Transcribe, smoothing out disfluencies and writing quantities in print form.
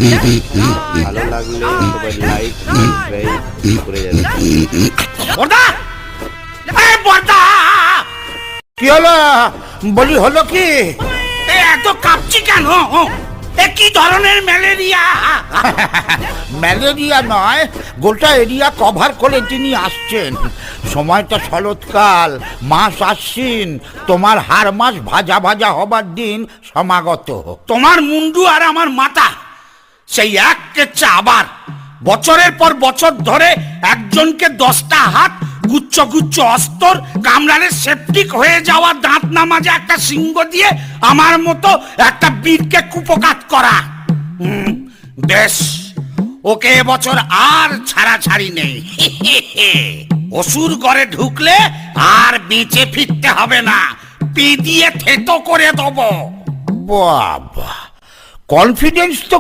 ভালো লাগলে সবাই লাইক সাবস্ক্রাইব করে যাবেন। বড়দা, এই বড়দা, কি হলো বলি, হলো কি? এত কাঁপছি কেন? এ কি ধরনের ম্যালেরিয়া? ম্যালেরিয়া নয়, গোটা এরিয়া কভার করে তিনি আসছেন। সময়টা শরৎকাল, মাস আশ্বিন, তোমার হাড় মাস ভাজা ভাজা হবার দিন সমাগত। তোমার মুন্ডু আর আমার মাথা সেই এক কেচ্ছা। আবার বছরের পর বছর ধরে একজনকে 10টা হাত, গুচ্ছ গুচ্ছ অস্তর, কামড়ালে সেপটিক হয়ে যাওয়া দাঁত না মাজা একটা সিংহ দিয়ে আমার মতো একটা বীরকে কুপকাত করা। বেশ, ওকে এবছর আর ছাড়াছাড়ি নেই। অসুর ঘরে ঢুকলে আর বেঁচে ফিরতে হবে না, পি দিয়ে থেতো করে দেবো। বাবা, কনফিডেন্স তো